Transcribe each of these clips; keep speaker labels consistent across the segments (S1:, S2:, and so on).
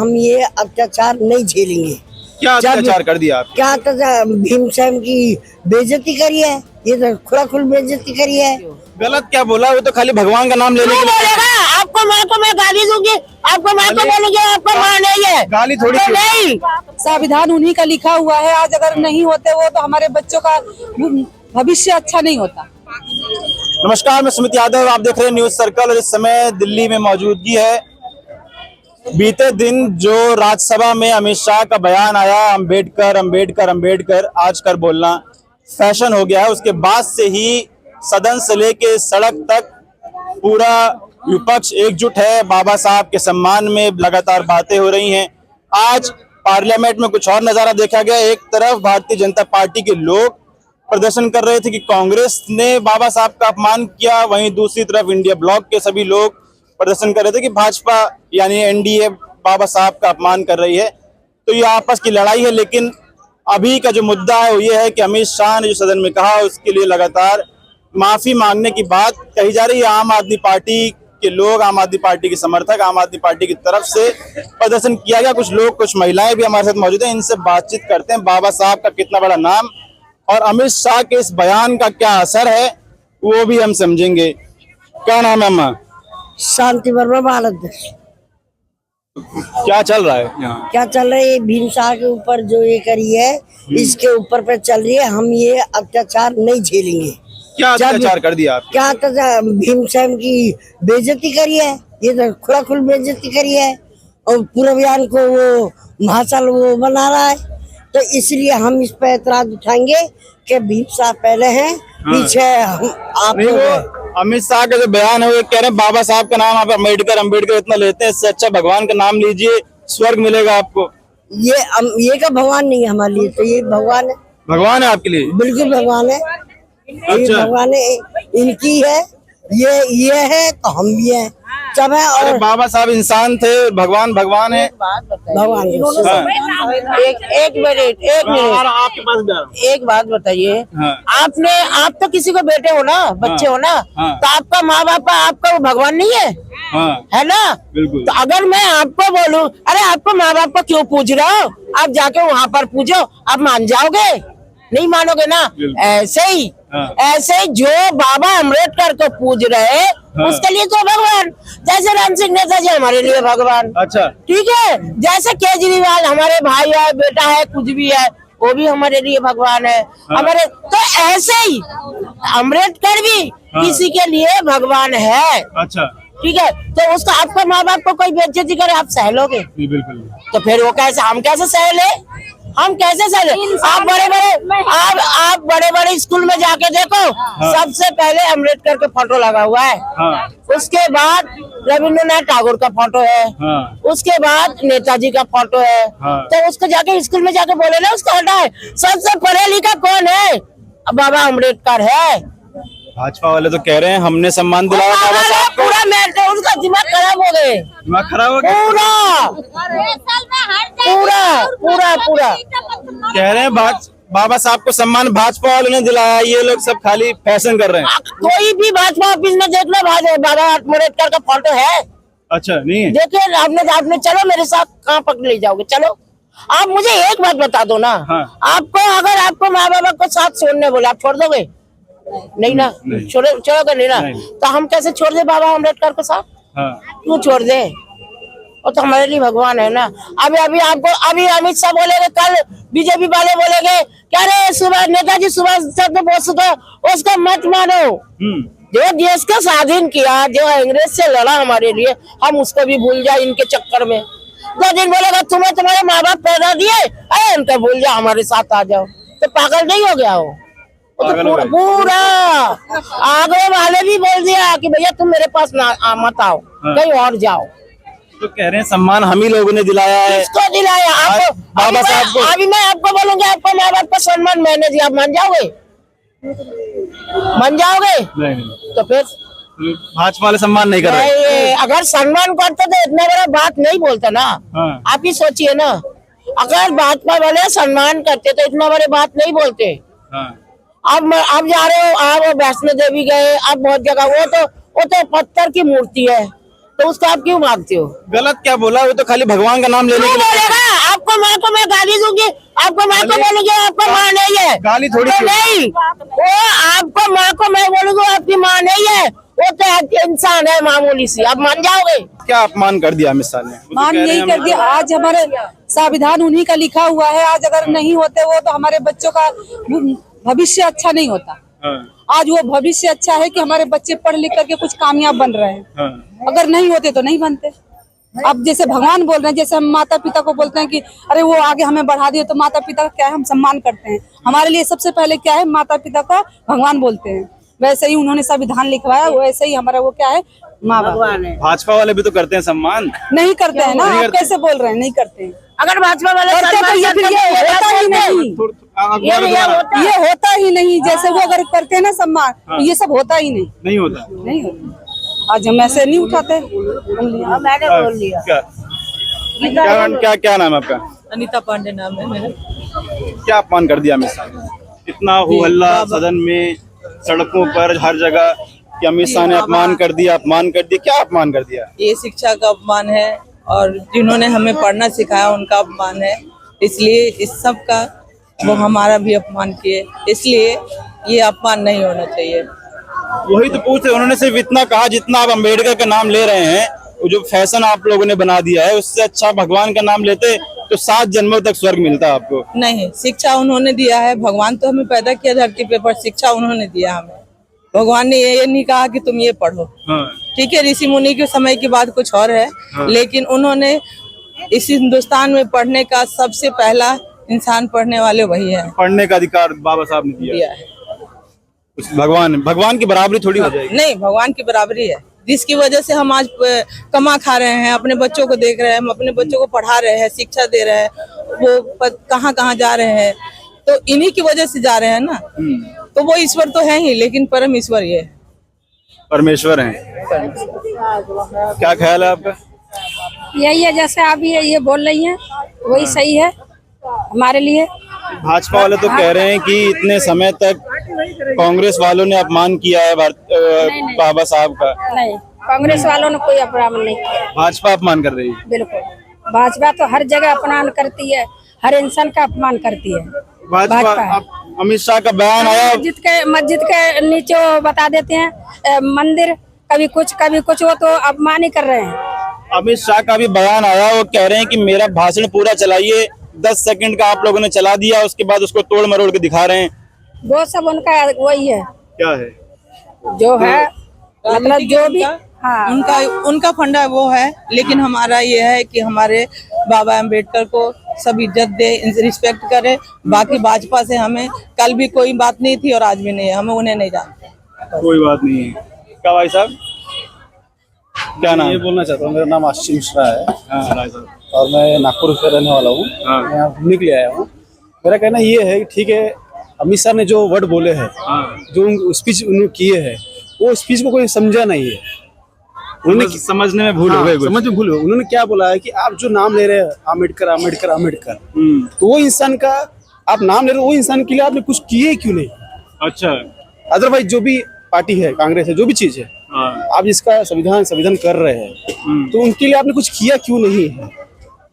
S1: हम ये अत्याचार नहीं झेलेंगे।
S2: क्या अत्याचार कर दिया आपने?
S1: क्या अत्याचार? भीमसेन की बेइज्जती करी है, ये तो खुला बेइज्जती करी है।
S2: गलत क्या बोला? वो तो खाली भगवान का नाम लेने के लिए
S3: बोलेगा। आपको माँ को मैं गाली दूंगी, आपको माँ को बोलूंगी, आपको माँ नहीं है।
S2: गाली थोड़ी
S3: तो नहीं,
S4: संविधान उन्हीं का लिखा हुआ है। आज अगर नहीं होते वो तो हमारे बच्चों का भविष्य अच्छा नहीं होता।
S2: नमस्कार, मैं सुमित यादव, आप देख रहे हैं न्यूज सर्कल और इस समय दिल्ली में मौजूदगी है। बीते दिन जो राज्यसभा में अमित शाह का बयान आया, अंबेडकर अंबेडकर अंबेडकर आज कर बोलना फैशन हो गया है, उसके बाद से ही सदन से लेके सड़क तक पूरा विपक्ष एकजुट है। बाबा साहब के सम्मान में लगातार बातें हो रही हैं। आज पार्लियामेंट में कुछ और नजारा देखा गया। एक तरफ भारतीय जनता पार्टी के लोग प्रदर्शन कर रहे थे कि कांग्रेस ने बाबा साहब का अपमान किया, वहीं दूसरी तरफ इंडिया ब्लॉक के सभी लोग प्रदर्शन कर रहे थे कि भाजपा यानी एनडीए बाबा साहब का अपमान कर रही है। तो ये आपस की लड़ाई है, लेकिन अभी का जो मुद्दा है वो ये है कि अमित शाह ने जो सदन में कहा उसके लिए लगातार माफी मांगने की बात कही जा रही है। आम आदमी पार्टी के लोग, आम आदमी पार्टी के समर्थक, आम आदमी पार्टी की तरफ से प्रदर्शन किया गया। कुछ लोग, कुछ महिलाएं भी हमारे साथ मौजूद हैं, इनसे बातचीत करते हैं। बाबा साहब का कितना बड़ा नाम और अमित शाह के इस बयान का क्या असर है वो भी हम समझेंगे। क्या नाम है अम्मा?
S1: शांति वर्मा भारत।
S2: क्या चल रहा है यहाँ?
S1: क्या चल रहा है? भीमसार के ऊपर जो ये करी है इसके ऊपर पे चल रही है। हम ये अत्याचार नहीं झेलेंगे।
S2: क्या अत्याचार कर दिया आपने?
S1: क्या अत्याचार? भीमसेन की बेइज्जती करी है, ये तो खुला बेइज्जती करी है और पूरे बयान को वो महासाल वो बना रहा है। तो इसलिए हम इस पर एतराज उठाएंगे कि भीमसार पहले हैं, पीछे आप लोग हैं।
S2: अमित शाह का जो बयान है वो कह रहे हैं बाबा साहब का नाम आप अम्बेडकर अम्बेडकर इतना लेते हैं, इससे अच्छा भगवान का नाम लीजिए, स्वर्ग मिलेगा आपको।
S1: ये का भगवान नहीं है हमारे लिए, तो ये भगवान है।
S2: भगवान है आपके लिए?
S1: बिल्कुल भगवान है। ये भगवान है, इनकी है, ये है तो हम भी हैं, सब है।
S2: और
S1: और
S2: बाबा साहब इंसान थे, भगवान भगवान है।
S1: भगवान
S3: एक मिनट
S2: आपके पास
S3: एक बात बताइए।
S2: हाँ।
S3: आप तो किसी को बेटे हो ना, बच्चे हो ना,
S2: हाँ।
S3: तो आपका माँ बाप आपका वो भगवान नहीं है?
S2: हाँ।
S3: है ना?
S2: बिल्कुल।
S3: तो अगर मैं आपको बोलूं अरे आपको माँ बाप को क्यों पूज रहे हो, आप जाके वहाँ पर पूजो, आप मान जाओगे? नहीं मानोगे ना। ऐसे ही ऐसे जो बाबा अम्बेडकर को पूज रहे उसके लिए तो भगवान, जैसे राम सिंह नेताजी हमारे लिए भगवान।
S2: अच्छा,
S3: ठीक है, जैसे केजरीवाल हमारे भाई है, बेटा है, कुछ भी है, वो भी हमारे लिए भगवान है। हमारे तो ऐसे ही अम्बेडकर भी किसी के लिए भगवान है।
S2: अच्छा,
S3: ठीक है, तो उसका आपका माँ बाप को कोई बेइज्जती करे आप सह लोगे?
S2: बिल्कुल।
S3: तो फिर वो कैसे, हम कैसे सह ले? हम कैसे सह ले? आप बड़े बड़े स्कूल में जाके देखो, सबसे पहले अम्बेडकर के फोटो लगा हुआ है। उसके बाद रविंद्रनाथ टैगोर का फोटो है। उसके बाद नेताजी का फोटो है। तो उसको जाके स्कूल में जाके बोले ना उसको हटाए। सबसे पढ़े लिखा कौन है? बाबा अम्बेडकर है।
S2: भाजपा वाले तो कह रहे हैं हमने सम्मान दिलाया बाबा साहब को।
S3: पूरा मैटर उसका दिमाग खराब हो गए,
S2: दिमाग खराब हो गया
S3: पूरा
S2: कह रहे हैं बाबा साहब को सम्मान भाजपा वालों ने दिलाया, ये लोग सब खाली फैशन कर रहे हैं।
S3: कोई भी भाजपा ऑफिस में देख लो बाबा अम्बेडकर का फोटो है?
S2: अच्छा, नहीं है?
S3: देखिए आपने चलो मेरे साथ, कहाँ पकड़ ले जाओगे? चलो आप मुझे एक बात बता दो ना। आपको अगर आपको माँ बाबा को साथ छोड़ने बोले, आप छोड़ दोगे? नहीं ना, छोड़ोगे नहीं ना। तो हम कैसे छोड़ दे बाबा अम्बेडकर को साथ? क्यों छोड़ दे? वो तो हमारे लिए भगवान है ना। अभी अमित शाह बोलेंगे, कल बीजेपी वाले बोलेंगे क्या रे सुभाष, नेताजी सुभाष चंद्र बोस को उसका मत मानो। जो देश का स्वाधीन किया, जो अंग्रेज से लड़ा हमारे लिए, हम उसको भी भूल जाए इनके चक्कर में। 2 दिन बोलेगा तुम्हें तुम्हारे माँ बाप पैदा दिए, अरे उनको भूल जाओ, हमारे साथ आ जाओ। तो पागल नहीं हो गया हो? तो पूरा आगे वाले भी बोल दिया कि भैया तुम मेरे पास मत आओ, कहीं और जाओ।
S2: तो कह रहे हैं सम्मान हम ही लोगों ने दिलाया है।
S3: किसको दिलाया? आपको?
S2: बाबा साहब को।
S3: अभी मैं आपको बोलूंगा आपको माँ बाप का सम्मान मैंने दिया, आप मान जाओगे? मान जाओगे?
S2: नहीं।
S3: तो फिर
S2: भाजपा वाले सम्मान नहीं कर रहे।
S3: अगर सम्मान करते तो इतना बड़ा बात नहीं बोलते ना। आप ही सोचिए ना, अगर भाजपा वाले सम्मान करते तो इतना बड़े बात नहीं बोलते। अब जा रहे हो, आप वैष्णो देवी गए, अब बहुत जगह वो तो पत्थर की मूर्ति है, तो उसको आप क्यों मारते हो?
S2: गलत क्या बोला? वो तो खाली भगवान का नाम लेने
S3: क्यों
S2: के लिए
S3: बोलेगा? आपको माँ को मैं गाली दूंगी, आपको माँ को बोलूंगी आपको माँ नहीं है,
S2: गाली थोड़ी
S3: तो
S2: क्यों?
S3: नहीं, वो आपको माँ को मैं बोलूंगी आपकी माँ नहीं है, वो तो आपकी इंसान है मामूली सी, आप मान जाओगे?
S2: क्या अपमान कर दिया अमित शाह ने? वो तो
S4: मान
S2: कह रहे
S4: यही
S2: हैं
S4: कर दिया। आज हमारे संविधान उन्हीं का लिखा हुआ है, आज अगर नहीं होते वो तो हमारे बच्चों का भविष्य अच्छा नहीं होता।
S2: हाँ,
S4: आज वो भविष्य अच्छा है कि हमारे बच्चे पढ़ लिख करके कुछ कामयाब बन रहे हैं।
S2: हाँ।
S4: अगर नहीं होते तो नहीं बनते। अब जैसे भगवान बोल रहे हैं, जैसे हम माता पिता को बोलते हैं कि अरे वो आगे हमें बढ़ा दिए, तो माता पिता का क्या है, हम सम्मान करते हैं। हमारे लिए सबसे पहले क्या है, माता पिता का भगवान बोलते हैं। वैसे ही उन्होंने संविधान लिखवाया, वैसे ही हमारा वो क्या है, माँ बाप।
S2: भाजपा वाले भी तो करते हैं सम्मान।
S4: नहीं करते हैं ना,
S2: नहीं
S4: आप
S2: करते?
S4: कैसे बोल रहे हैं नहीं करते हैं?
S3: अगर भाजपा वाले
S4: करते तो ये फिर ये होता ही नहीं, ये होता ही नहीं। जैसे वो अगर करते हैं ना सम्मान, तो ये सब होता ही नहीं,
S2: नहीं होता।
S4: नहीं होता। आज हम ऐसे नहीं उठाते उंगलियां।
S3: मैंने बोल लिया।
S2: क्या क्या नाम है आपका?
S4: अनीता पांडे नाम है मेरा।
S2: क्या अपमान कर दिया अमित शाह ने? इतना हो हल्ला सदन में, सड़कों पर, हर जगह कि अमित शाह ने अपमान कर दिया, अपमान कर दिया। क्या अपमान कर दिया?
S5: ये शिक्षा का अपमान है और जिन्होंने हमें पढ़ना सिखाया उनका अपमान है, इसलिए इस सब का वो हमारा भी अपमान किए, इसलिए ये अपमान नहीं होना चाहिए।
S2: वही तो पूछ रहे, उन्होंने सिर्फ इतना कहा जितना आप अम्बेडकर का नाम ले रहे हैं, वो जो फैशन आप लोगों ने बना दिया है, उससे अच्छा भगवान का नाम लेते तो 7 जन्मों तक स्वर्ग मिलता आपको।
S5: नहीं, शिक्षा उन्होंने दिया है, भगवान तो हमें पैदा किया धरती पे, पर शिक्षा उन्होंने दिया हमें। भगवान ने ये नहीं कहा कि तुम ये पढ़ो, ठीक है, ऋषि मुनि के समय की बात कुछ और है, लेकिन उन्होंने इस हिंदुस्तान में पढ़ने का सबसे पहला इंसान पढ़ने वाले वही है,
S2: पढ़ने का अधिकार बाबा साहब ने दिया
S5: है।
S2: भगवान की बराबरी थोड़ी हो जाएगी?
S5: नहीं, भगवान की बराबरी है, जिसकी वजह से हम आज कमा खा रहे हैं, अपने बच्चों को देख रहे हैं, हम अपने बच्चों को पढ़ा रहे हैं, शिक्षा दे रहे हैं, वो कहाँ कहाँ जा रहे हैं, तो इन्हीं की वजह से जा रहे हैं ना। तो वो ईश्वर तो है ही, लेकिन परम ईश्वर ये
S2: परमेश्वर हैं। क्या ख्याल है आपका?
S6: यही है, जैसे आप ये बोल रही हैं वही सही है हमारे लिए।
S2: भाजपा वाले तो कह रहे हैं कि इतने समय तक कांग्रेस वालों ने अपमान किया है बाबा साहब का।
S6: नहीं, कांग्रेस वालों ने कोई अपमान नहीं किया।
S2: भाजपा अपमान कर रही है।
S6: बिल्कुल, भाजपा तो हर जगह अपमान करती है, हर इंसान का अपमान करती है भाजपा।
S2: अमित शाह का बयान आया,
S6: मस्जिद के नीचे वो बता देते हैं मंदिर, कभी कुछ, वो तो अपमान ही कर रहे हैं।
S2: अमित शाह का भी बयान आया, वो कह रहे हैं कि मेरा भाषण पूरा चलाइए, 10 सेकंड का आप लोगों ने चला दिया, उसके बाद उसको तोड़ मरोड़ के दिखा रहे हैं।
S6: वो सब उनका वही है,
S2: क्या है
S6: जो है, मतलब जो भी, हाँ,
S5: उनका फंडा वो है, लेकिन हमारा ये है कि हमारे बाबा अम्बेडकर को सब इज्जत दे, रिस्पेक्ट करे। बाकी भाजपा से हमें कल भी कोई बात नहीं थी और आज भी नहीं है, हमें उन्हें नहीं जानते।
S2: कोई बात नहीं है। क्या भाई साहब, क्या नाम?
S7: ये बोलना चाहता हूँ, मेरा नाम आशीष मिश्रा है।
S2: हाँ, भाई साहब।
S7: और मैं नागपुर से रहने वाला हूँ। मैं यहाँ घूमने के लिए आया हूँ। मेरा कहना ये है कि ठीक है, अमित शाह ने जो वर्ड बोले हैं, जो स्पीच उन्होंने किए हैं, वो स्पीच को कोई समझा नहीं है। उन्होंने
S2: समझने में भूल हो गई,
S7: समझ में भूल हो। उन्होंने क्या बोला है कि आप जो नाम ले रहे हैं अम्बेडकर अम्बेडकर अम्बेडकर, तो वो इंसान का आप नाम ले रहे हो, वो इंसान के लिए आपने कुछ किए क्यों नहीं?
S2: अच्छा,
S7: अदरवाइज जो भी पार्टी है, कांग्रेस है, जो भी चीज है, आप जिसका संविधान कर रहे हैं, तो उनके लिए आपने कुछ किया क्यों नहीं है?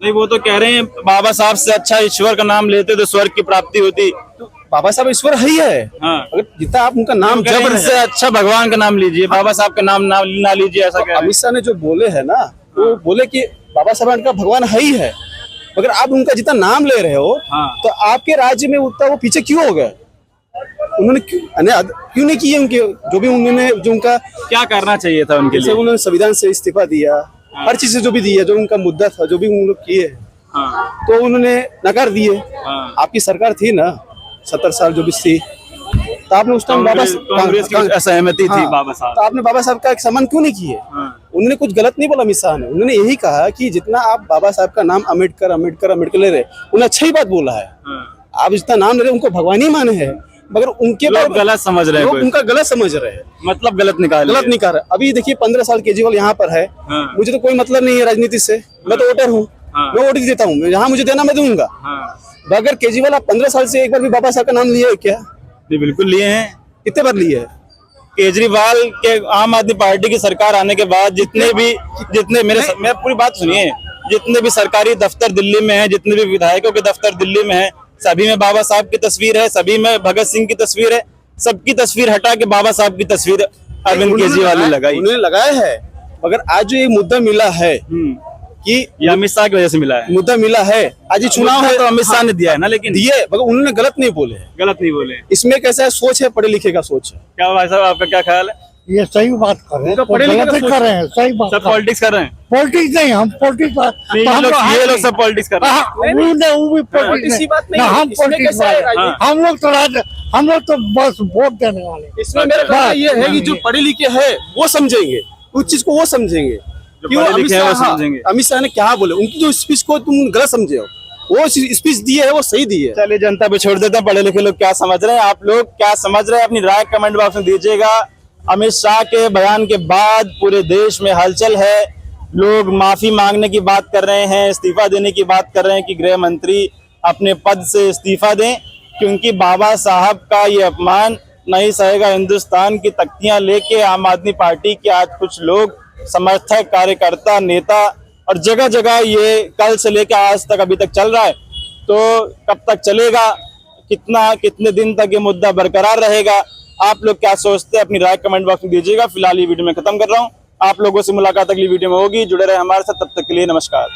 S2: नहीं, वो तो कह रहे हैं बाबा साहब से अच्छा ईश्वर का नाम लेते तो स्वर्ग की प्राप्ति होती।
S7: तो बाबा साहब ईश्वर है ही है।
S2: हाँ।
S7: अगर जितना आप उनका नाम जब रहे
S2: से अच्छा भगवान का नाम लीजिए, बाबा साहब का नाम ना लीजिए, ऐसा कह रहे हैं।
S7: अमित शाह ने जो बोले है ना, वो बोले कि बाबा साहब का भगवान है ही है, मगर आप उनका जितना नाम ले रहे हो, तो आपके राज्य में उतना वो पीछे क्यों हो गए? उन्होंने क्यों नहीं किए? उनके जो भी उन्होंने, जो उनका
S2: क्या करना चाहिए था उनके लिए?
S7: उन्होंने संविधान से इस्तीफा दिया, हर चीज से जो भी दिया, जो उनका मुद्दा था, जो भी उन लोग किए, तो उन्होंने नकार दिए। आपकी सरकार थी ना 70 साल जो भी थी, तो आपने उस टाइम
S2: कांग्रेस की असहमति थी बाबा साहब,
S7: तो आपने बाबा साहब का एक सम्मान क्यों नहीं किए? उन्होंने कुछ गलत नहीं बोला अमित शाह ने, उन्होंने यही कहा कि जितना आप बाबा साहब का नाम अम्बेडकर अम्बेडकर अम्बेडकर ले रहे, उन्होंने अच्छा ही बात बोला है। आप जितना नाम ले रहे उनको भगवान ही माने हैं, मगर उनके
S2: लोग गलत समझ रहे हैं,
S7: उनका गलत समझ रहे हैं,
S2: मतलब गलत निकाल रहे।
S7: अभी देखिए 15 साल केजरीवाल यहाँ पर है, मुझे तो कोई मतलब नहीं है राजनीति से, मैं तो वोटर हूँ, मैं वोट देता हूँ, जहाँ मुझे देना मैं दूंगा। अगर केजरीवाल आप 15 साल से एक बार भी बाबा साहब का नाम लिए क्या?
S2: नहीं, बिल्कुल लिए हैं।
S7: कितने बार लिए है?
S2: केजरीवाल के आम आदमी पार्टी की सरकार आने के बाद जितने मैं पूरी बात सुनिए, जितने भी सरकारी दफ्तर दिल्ली में है, जितने भी विधायकों के दफ्तर दिल्ली में है, सभी में बाबा साहब की तस्वीर है, सभी में भगत सिंह की तस्वीर है। सबकी तस्वीर हटा के बाबा साहब की तस्वीर अरविंद केजरीवाल ने लगाई।
S7: उन्होंने लगाया है, मगर आज जो ये मुद्दा मिला है कि
S2: ये अमित शाह की वजह से मिला है।
S7: मुद्दा मिला है, आज ये चुनाव है
S2: तो अमित शाह ने दिया है ना, लेकिन
S7: दिए, मगर उन्होंने गलत नहीं बोले हैं।
S2: गलत नहीं बोले।
S7: इसमें कैसा है, सोच है, पढ़े लिखे का सोच है।
S2: क्या भाई साहब आपका क्या ख्याल है?
S8: ये सही बात कर रहे हैं,
S7: पढ़े लिखे
S8: गलत
S7: का
S8: कर रहे हैं, सही बात
S2: सब पॉलिटिक्स कर रहे हैं?
S8: पॉलिटिक्स नहीं, हम पॉलिटिक्स
S2: ये लोग सब पॉलिटिक्स कर रहे हैं।
S8: वो भी पॉलिटिक्स नहीं, हम पॉलिटिक्स हम लोग तो बस वोट देने वाले।
S7: इसमें मेरा कहना ये है कि जो पढ़े लिखे है वो समझेंगे, उस चीज को वो समझेंगे कि वो अमित शाह ने क्या बोले, उनकी जो स्पीच को तुम गलत समझे हो, वो स्पीच दी है वो सही दी है।
S2: चलिए जनता पे छोड़ देते हैं, पढ़े लिखे लोग क्या समझ रहे हैं, आप लोग क्या समझ रहे हैं, अपनी राय कमेंट बॉक्स में दीजिएगा। अमित शाह के बयान के बाद पूरे देश में हलचल है, लोग माफी मांगने की बात कर रहे हैं, इस्तीफा देने की बात कर रहे हैं कि गृह मंत्री अपने पद से इस्तीफा दें, क्योंकि बाबा साहब का ये अपमान नहीं सहेगा हिंदुस्तान की तख्तियां लेके आम आदमी पार्टी के आज कुछ लोग समर्थक, कार्यकर्ता, नेता और जगह जगह ये कल से लेकर आज तक अभी तक चल रहा है। तो कब तक चलेगा, कितने दिन तक ये मुद्दा बरकरार रहेगा, आप लोग क्या सोचते हैं, अपनी राय कमेंट बॉक्स में दीजिएगा। फिलहाल ये वीडियो में खत्म कर रहा हूँ, आप लोगों से मुलाकात अगली वीडियो में होगी। जुड़े रहे हमारे साथ, तब तक के लिए नमस्कार।